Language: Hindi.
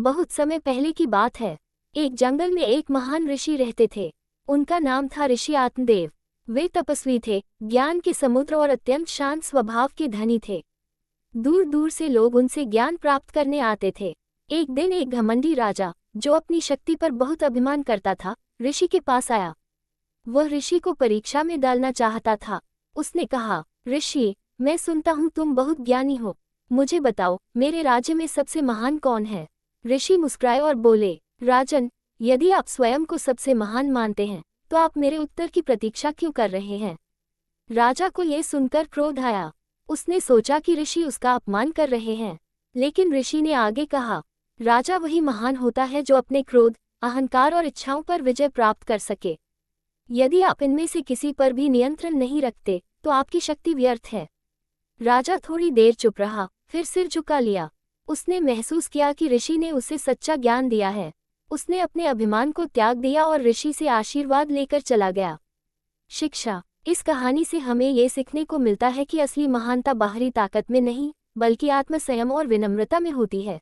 बहुत समय पहले की बात है। एक जंगल में एक महान ऋषि रहते थे। उनका नाम था ऋषि आत्मदेव। वे तपस्वी थे, ज्ञान के समुद्र और अत्यंत शांत स्वभाव के धनी थे। दूर दूर से लोग उनसे ज्ञान प्राप्त करने आते थे। एक दिन एक घमंडी राजा, जो अपनी शक्ति पर बहुत अभिमान करता था, ऋषि के पास आया। वह ऋषि को परीक्षा में डालना चाहता था। उसने कहा, ऋषि, मैं सुनता हूँ तुम बहुत ज्ञानी हो। मुझे बताओ, मेरे राज्य में सबसे महान कौन है? ऋषि मुस्कुराए और बोले, राजन, यदि आप स्वयं को सबसे महान मानते हैं, तो आप मेरे उत्तर की प्रतीक्षा क्यों कर रहे हैं? राजा को यह सुनकर क्रोध आया। उसने सोचा कि ऋषि उसका अपमान कर रहे हैं। लेकिन ऋषि ने आगे कहा, राजा वही महान होता है जो अपने क्रोध, अहंकार और इच्छाओं पर विजय प्राप्त कर सके। यदि आप इनमें से किसी पर भी नियंत्रण नहीं रखते, तो आपकी शक्ति व्यर्थ है। राजा थोड़ी देर चुप रहा, फिर सिर झुका लिया। उसने महसूस किया कि ऋषि ने उसे सच्चा ज्ञान दिया है। उसने अपने अभिमान को त्याग दिया और ऋषि से आशीर्वाद लेकर चला गया। शिक्षा: इस कहानी से हमें ये सीखने को मिलता है कि असली महानता बाहरी ताकत में नहीं, बल्कि आत्म संयम और विनम्रता में होती है।